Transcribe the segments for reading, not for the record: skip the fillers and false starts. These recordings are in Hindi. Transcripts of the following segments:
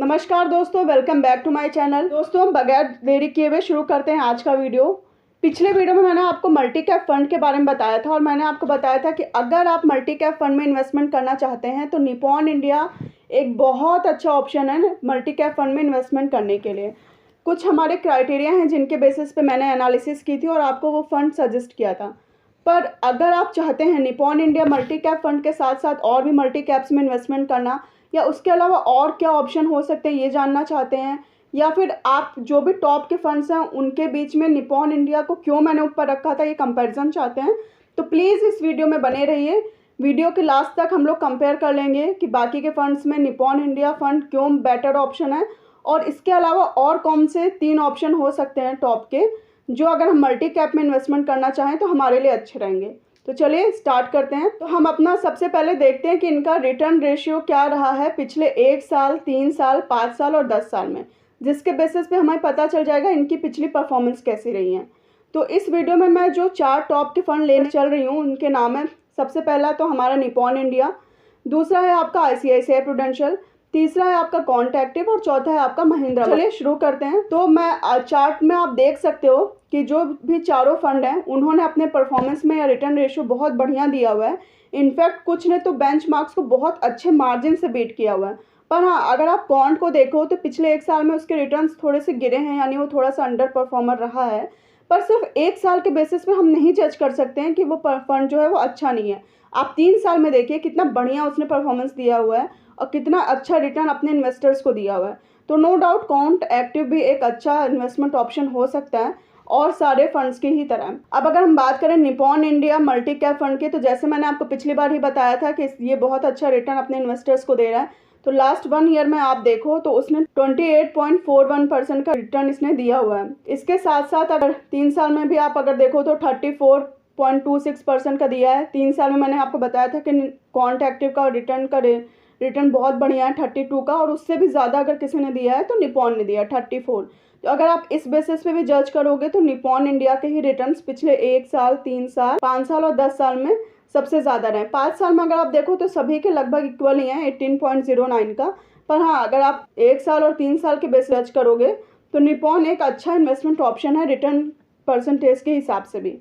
नमस्कार दोस्तों, welcome back to my channel. दोस्तों, बगैर देरी किए हुए शुरू करते हैं आज का वीडियो। पिछले वीडियो में मैंने आपको मल्टी कैप फंड के बारे में बताया था और मैंने आपको बताया था कि अगर आप मल्टी कैप फंड में इन्वेस्टमेंट करना चाहते हैं तो निपॉन इंडिया एक बहुत अच्छा ऑप्शन है मल्टी कैप फंड में इन्वेस्टमेंट करने के लिए। कुछ हमारे क्राइटेरिया हैं जिनके बेसिस पे मैंने एनालिसिस की थी और आपको वो फंड सजेस्ट किया था। पर अगर आप चाहते हैं Nippon India multi cap fund के साथ साथ और भी मल्टी कैप्स में इन्वेस्टमेंट करना, या उसके अलावा और क्या ऑप्शन हो सकते हैं ये जानना चाहते हैं, या फिर आप जो भी टॉप के फंड्स हैं उनके बीच में निपॉन इंडिया को क्यों मैंने ऊपर रखा था ये कंपैरिजन चाहते हैं, तो प्लीज़ इस वीडियो में बने रहिए। वीडियो के लास्ट तक हम लोग कंपेयर कर लेंगे कि बाकी के फंड्स में निपॉन इंडिया फंड क्यों बेटर ऑप्शन है और इसके अलावा और कौन से 3 ऑप्शन हो सकते हैं टॉप के जो अगर हम मल्टी कैप में इन्वेस्टमेंट करना चाहें तो हमारे लिए अच्छे रहेंगे। तो चलिए स्टार्ट करते हैं। तो हम अपना सबसे पहले देखते हैं कि इनका रिटर्न रेशियो क्या रहा है पिछले 1 साल, 3 साल, 5 साल और 10 साल में, जिसके बेसिस पे हमें पता चल जाएगा इनकी पिछली परफॉर्मेंस कैसी रही है। तो इस वीडियो में मैं जो 4 टॉप के फंड लेने चल रही हूँ उनके नाम है। सबसे पहला तो हमारा निपॉन इंडिया, दूसरा है आपका ICICI प्रूडेंशियल, तीसरा है आपका क्वांट एक्टिव और चौथा है आपका महिंद्रा। चलिए शुरू करते हैं। तो मैं चार्ट में आप देख सकते हो कि जो भी चारों फंड हैं उन्होंने अपने परफॉर्मेंस में या रिटर्न रेशियो बहुत बढ़िया दिया हुआ है। इनफैक्ट कुछ ने तो बेंचमार्क्स को बहुत अच्छे मार्जिन से बीट किया हुआ है। पर हाँ, अगर आप क्वांट को देखो तो पिछले 1 साल में उसके रिटर्न्स थोड़े से गिरे हैं, यानी वो थोड़ा सा अंडर परफॉर्मर रहा है। पर सिर्फ 1 साल के बेसिस पे हम नहीं जज कर सकते हैं कि वो फंड जो है वो अच्छा नहीं है। आप 3 साल में देखिए कितना बढ़िया उसने परफॉर्मेंस दिया हुआ है और कितना अच्छा रिटर्न अपने इन्वेस्टर्स को दिया हुआ है। तो नो डाउट क्वांट एक्टिव भी एक अच्छा इन्वेस्टमेंट ऑप्शन हो सकता है और सारे फंड्स की ही तरह। अब अगर हम बात करें Nippon India multi cap fund की, तो जैसे मैंने आपको पिछली बार ही बताया था कि ये बहुत अच्छा रिटर्न अपने इन्वेस्टर्स को दे रहा है। तो लास्ट 1 ईयर में आप देखो तो उसने 28.41% का रिटर्न इसने दिया हुआ है। इसके साथ साथ अगर 3 साल में भी आप अगर देखो तो 34.26% का दिया है। 3 साल में मैंने आपको बताया था कि क्वांट एक्टिव का रिटर्न बहुत बढ़िया है 32 का, और उससे भी ज़्यादा अगर किसी ने दिया है तो निपॉन ने दिया 34। तो अगर आप इस बेसिस पे भी जज करोगे तो निपॉन इंडिया के ही रिटर्न्स पिछले 1 साल, 3 साल, 5 साल और 10 साल में सबसे ज़्यादा रहे। 5 साल में अगर आप देखो तो सभी के लगभग इक्वल ही हैं 18.09 का। पर हाँ, अगर आप 1 साल और 3 साल के बेस जज करोगे तो निपॉन एक अच्छा इन्वेस्टमेंट ऑप्शन है रिटर्न परसेंटेज के हिसाब से भी।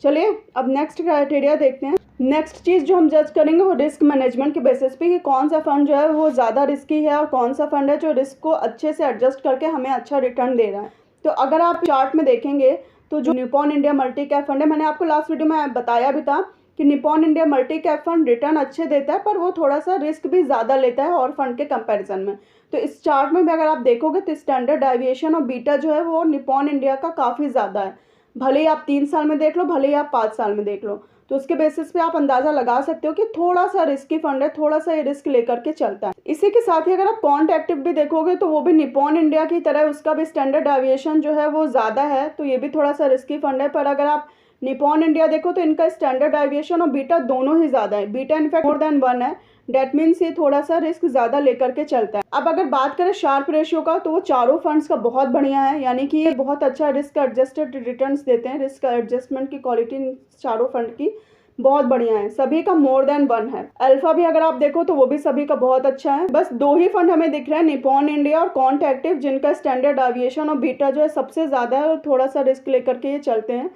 चलिए अब नेक्स्ट क्राइटेरिया देखते हैं। नेक्स्ट चीज़ जो हम जज करेंगे वो रिस्क मैनेजमेंट के बेसिस पे कि कौन सा फंड जो है वो ज़्यादा रिस्की है और कौन सा फंड है जो रिस्क को अच्छे से एडजस्ट करके हमें अच्छा रिटर्न दे रहा है। तो अगर आप चार्ट में देखेंगे तो जो Nippon India multi cap fund है, मैंने आपको लास्ट वीडियो में बताया भी था कि Nippon India multi cap fund return अच्छे देता है पर वो थोड़ा सा रिस्क भी ज़्यादा लेता है और फंड के कंपैरिजन में। तो इस चार्ट में भी अगर आप देखोगे तो स्टैंडर्ड डेविएशन और बीटा जो है वो निपॉन इंडिया का काफ़ी ज़्यादा है। भले ही आप 3 साल में देख लो, भले ही आप 5 साल में देख लो, तो उसके बेसिस पे आप अंदाज़ा लगा सकते हो कि थोड़ा सा रिस्की फंड है, थोड़ा सा ये रिस्क लेकर के चलता है। इसी के साथ ही अगर आप क्वांट एक्टिव भी देखोगे तो वो भी निपॉन इंडिया की तरह उसका भी स्टैंडर्ड डेविएशन जो है वो ज़्यादा है, तो ये भी थोड़ा सा रिस्की फंड है। पर अगर आप निपॉन इंडिया देखो तो इनका स्टैंडर्ड डेविएशन और बीटा दोनों ही ज़्यादा है। बीटा इनफैक्ट मोर देन 1 है, डेट मीन्स ये थोड़ा सा रिस्क ज़्यादा लेकर के चलता है। अब अगर बात करें शार्प रेशियो का तो वो चारों फंड्स का बहुत बढ़िया है, यानी कि ये बहुत अच्छा रिस्क एडजस्टेड रिटर्न्स देते हैं। रिस्क एडजस्टमेंट की क्वालिटी चारों फंड की बहुत बढ़िया है, सभी का मोर देन 1 है। अल्फा भी अगर आप देखो तो वो भी सभी का बहुत अच्छा है। बस 2 ही फंड हमें दिख रहे हैं, निपॉन इंडिया और क्वांट एक्टिव, जिनका स्टैंडर्ड डेविएशन और बीटा जो है सबसे ज़्यादा है और थोड़ा सा रिस्क लेकर के ये चलते हैं।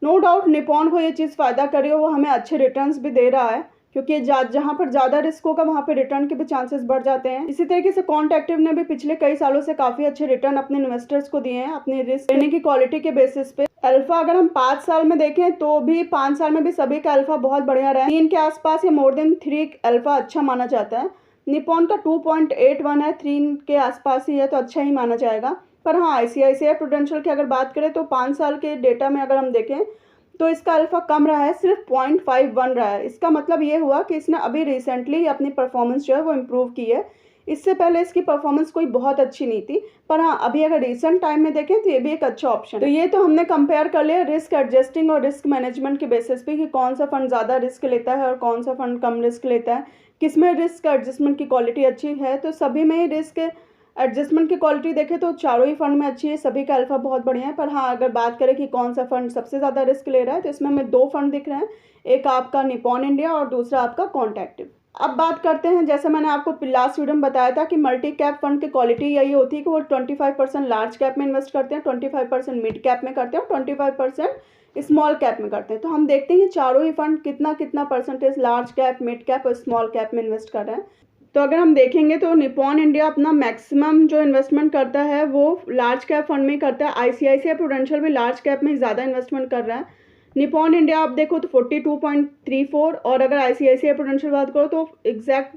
नो डाउट निपॉन को ये चीज़ फ़ायदा करी हो, वो हमें अच्छे रिटर्न्स भी दे रहा है क्योंकि जहाँ पर ज़्यादा रिस्क होगा वहाँ पे रिटर्न के भी चांसेस बढ़ जाते हैं। इसी तरीके से क्वांट एक्टिव ने भी पिछले कई सालों से काफ़ी अच्छे रिटर्न अपने इन्वेस्टर्स को दिए हैं अपनी रिस्क लेने की क्वालिटी के बेसिस पे। अल्फा अगर हम 5 साल में देखें तो भी 5 साल में भी सभी का अल्फा बहुत बढ़िया रहा है, 3 के आसपास या मोर देन 3 अल्फा अच्छा माना जाता है। निपॉन का 2.81 है, 3 के आसपास ही है तो अच्छा ही माना जाएगा। पर हाँ, ICICI प्रूडेंशियल की अगर बात करें तो 5 साल के डेटा में अगर हम देखें तो इसका अल्फा कम रहा है, सिर्फ 0.51 रहा है। इसका मतलब ये हुआ कि इसने अभी रिसेंटली अपनी परफॉर्मेंस जो है वो इम्प्रूव की है। इससे पहले इसकी परफॉर्मेंस कोई बहुत अच्छी नहीं थी, पर हाँ अभी अगर रिसेंट टाइम में देखें तो ये भी एक अच्छा ऑप्शन। तो ये तो हमने कंपेयर कर लिया रिस्क एडजस्टिंग और रिस्क मैनेजमेंट के बेसिस पे कि कौन सा फंड ज़्यादा रिस्क लेता है और कौन सा फंड कम रिस्क लेता है, किसमें रिस्क एडजस्टमेंट की क्वालिटी अच्छी है। तो सभी में ही रिस्क एडजस्टमेंट की क्वालिटी देखें तो चारों ही फंड में अच्छी है, सभी का अल्फा बहुत बढ़िया है। पर हाँ, अगर बात करें कि कौन सा फंड सबसे ज़्यादा रिस्क ले रहा है तो इसमें हमें 2 फंड दिख रहे हैं, एक आपका निपॉन इंडिया और दूसरा आपका क्वांट एक्टिव। अब बात करते हैं, जैसे मैंने आपको लास्ट वीडियो में बताया था कि मल्टी कैप फंड की क्वालिटी यही होती है कि वो 25% लार्ज कैप में इन्वेस्ट करते हैं, 25% मिड कैप में करते हैं और 25% स्मॉल कैप में करते हैं। तो हम देखते हैं चारों ही फंड कितना कितना percentage large cap, mid cap और स्मॉल कैप में इन्वेस्ट कर रहे हैं। तो अगर हम देखेंगे तो निपॉन इंडिया अपना मैक्सिमम जो इन्वेस्टमेंट करता है वो लार्ज कैप फंड में ही करता है। ICICI प्रूडेंशियल भी लार्ज कैप में ज़्यादा इन्वेस्टमेंट कर रहा है। निपॉन इंडिया आप देखो तो 42.34 और अगर ICICI प्रूडेंशियल बात करो तो एग्जैक्ट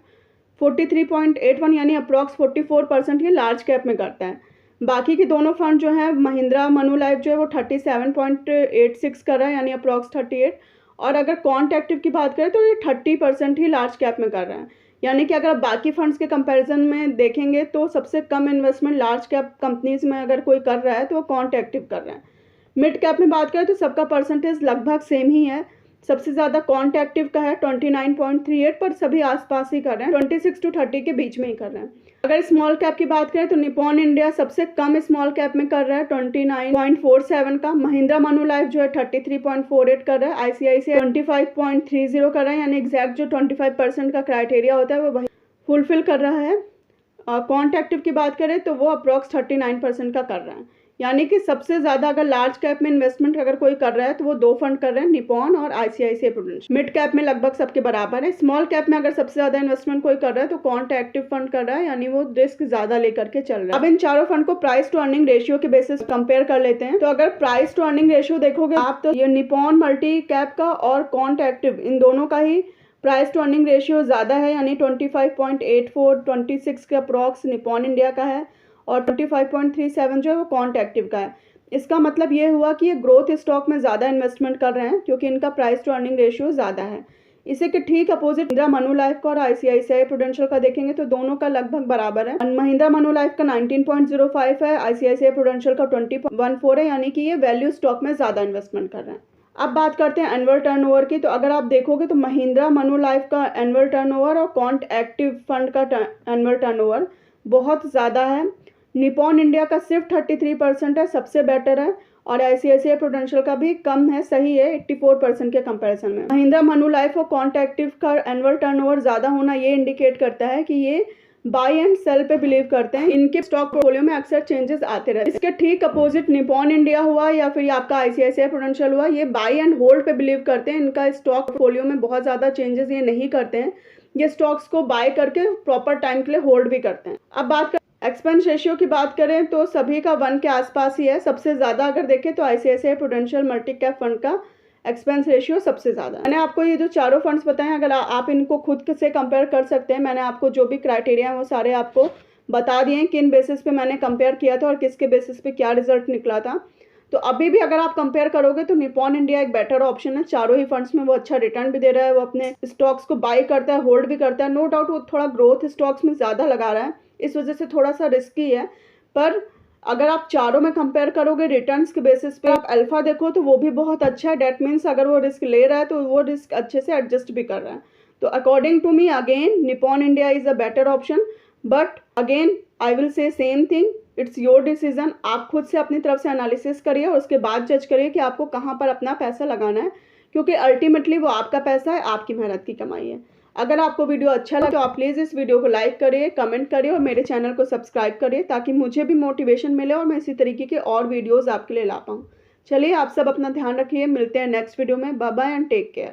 43.81 यानी अप्रॉक्स 44% ही लार्ज कैप में करता है। बाकी के दोनों फंड जो है महिंद्रा मनुलाइफ जो है वो 37.86 कर रहा है यानी अप्रॉक्स 38, और अगर कॉन्ट एक्टिव की बात करें तो ये 30% ही लार्ज कैप में कर रहा है। यानी कि अगर आप बाकी फंड्स के कंपैरिजन में देखेंगे तो सबसे कम इन्वेस्टमेंट लार्ज कैप कंपनीज में अगर कोई कर रहा है तो वो कॉन्ट एक्टिव कर रहा है। मिड कैप में बात करें तो सबका परसेंटेज लगभग सेम ही है। सबसे ज़्यादा कॉन्ट एक्टिव का है 29.38, पर सभी आसपास ही कर रहे हैं, 26 to 30 के बीच में ही कर रहे हैं। अगर स्मॉल कैप की बात करें तो निपॉन इंडिया सबसे कम स्मॉल कैप में कर रहा है 29.47 का। महिंद्रा मनुलाइफ जो है 33.48 कर रहा है। ICICI 25.30 कर रहा है, यानी एग्जैक्ट जो 25% का क्राइटेरिया होता है वो वही फुलफिल कर रहा है। कॉन्ट एक्टिव की बात करें तो वो अप्रॉक्स 39% का कर रहा है। यानी कि सबसे ज़्यादा अगर लार्ज कैप में इन्वेस्टमेंट अगर कोई कर रहा है तो वो दो फंड कर रहे हैं, निपॉन और ICICI प्रूडेंशियल। मिड कैप में लगभग सबके बराबर है। स्मॉल कैप में अगर सबसे ज़्यादा इन्वेस्टमेंट कोई कर रहा है तो कॉन्ट एक्टिव फंड कर रहा है, यानी वो रिस्क ज़्यादा लेकर के चल रहा है। अब इन चारों फंड को प्राइस टू अर्निंग रेशियो के बेसिस कंपेयर कर लेते हैं। तो अगर प्राइस टू अर्निंग रेशियो देखोगे आप तो ये निपॉन मल्टी कैप का और कॉन्ट एक्टिव इन दोनों का ही प्राइस टू अर्निंग रेशियो ज़्यादा है, यानी 25.84 26 का अप्रॉक्स निपॉन इंडिया का है और 25.37 जो है वो कॉन्ट एक्टिव का है। इसका मतलब ये हुआ कि ये ग्रोथ स्टॉक में ज़्यादा इन्वेस्टमेंट कर रहे हैं क्योंकि इनका प्राइस टू अर्निंग रेशियो ज़्यादा है। इसी के ठीक अपोजिट महिंद्रा मनुलाइफ का और ICICI प्रूडेंशियल का देखेंगे तो दोनों का लगभग बराबर है। महिंद्रा मनुलाइफ का 19.05 है, ICICI प्रूडेंशियल का 20.14 है, यानी कि ये वैल्यू स्टॉक में ज़्यादा इन्वेस्टमेंट कर रहे हैं। अब बात करते हैं एनुअल टर्नओवर की। तो अगर आप देखोगे तो महिंद्रा मनुलाइफ का एनुअल टर्नओवर और कॉन्ट एक्टिव फंड का एनुअल टर्नओवर बहुत ज़्यादा है। निपॉन इंडिया का सिर्फ 33% है, सबसे बेटर है, और ICICI प्रूडेंशियल का भी कम है, सही है 84% के कंपैरिजन में। महिंद्रा मनुलाइफ और कॉन्ट एक्टिव का एनुअल टर्नओवर ज़्यादा होना ये इंडिकेट करता है कि ये बाय एंड सेल पे बिलीव करते हैं। इनके स्टॉक पोर्टफोलियो में अक्सर चेंजेस आते रहते हैं। इसके ठीक अपोजिट निपॉन इंडिया हुआ या फिर आपका ICICI प्रूडेंशियल हुआ, ये बाय एंड होल्ड पे बिलीव करते हैं। इनका स्टॉक पोर्टफोलियो में बहुत ज़्यादा चेंजेस ये नहीं करते हैं, ये स्टॉक्स को बाय करके प्रॉपर टाइम के लिए होल्ड भी करते हैं। अब बात कर एक्सपेंस रेशियो की बात करें तो सभी का 1 के आसपास ही है। सबसे ज़्यादा अगर देखें तो ICICI prudential multi cap fund का एक्सपेंस रेशियो सबसे ज़्यादा है। मैंने आपको ये जो चारों फंड्स बताए हैं, अगर आप इनको खुद से कंपेयर कर सकते हैं। मैंने आपको जो भी क्राइटेरिया है वो सारे आपको बता दिए हैं, किन बेसिस पे मैंने कंपेयर किया था और किसके बेसिस पे क्या रिजल्ट निकला था। तो अभी भी अगर आप कंपेयर करोगे तो निपॉन इंडिया एक बेटर ऑप्शन है। चारों ही फंड्स में वो अच्छा रिटर्न भी दे रहा है, वो अपने स्टॉक्स को बाय करता है, होल्ड भी करता है। नो डाउट वो थोड़ा ग्रोथ स्टॉक्स में ज़्यादा लगा रहा है, इस वजह से थोड़ा सा रिस्की है। पर अगर आप चारों में कंपेयर करोगे रिटर्न्स के बेसिस पे, आप अल्फा देखो तो वो भी बहुत अच्छा है। डेट मीन्स अगर वो रिस्क ले रहा है तो वो रिस्क अच्छे से एडजस्ट भी कर रहा है। तो according to me again Nippon India is a better option, but again I will say same thing, it's your decision. आप खुद से अपनी तरफ से एनालिसिस करिए और उसके बाद जज करिए कि आपको कहाँ पर अपना पैसा लगाना है, क्योंकि अल्टीमेटली वो आपका पैसा है, आपकी मेहनत की कमाई है। अगर आपको वीडियो अच्छा लगा तो आप प्लीज़ इस वीडियो को लाइक करिए, कमेंट करिए और मेरे चैनल को सब्सक्राइब करिए, ताकि मुझे भी मोटिवेशन मिले और मैं इसी तरीके के और वीडियोज़ आपके लिए ला पाऊँ। चलिए, आप सब अपना ध्यान रखिए, मिलते हैं नेक्स्ट वीडियो में। Bye bye and take care.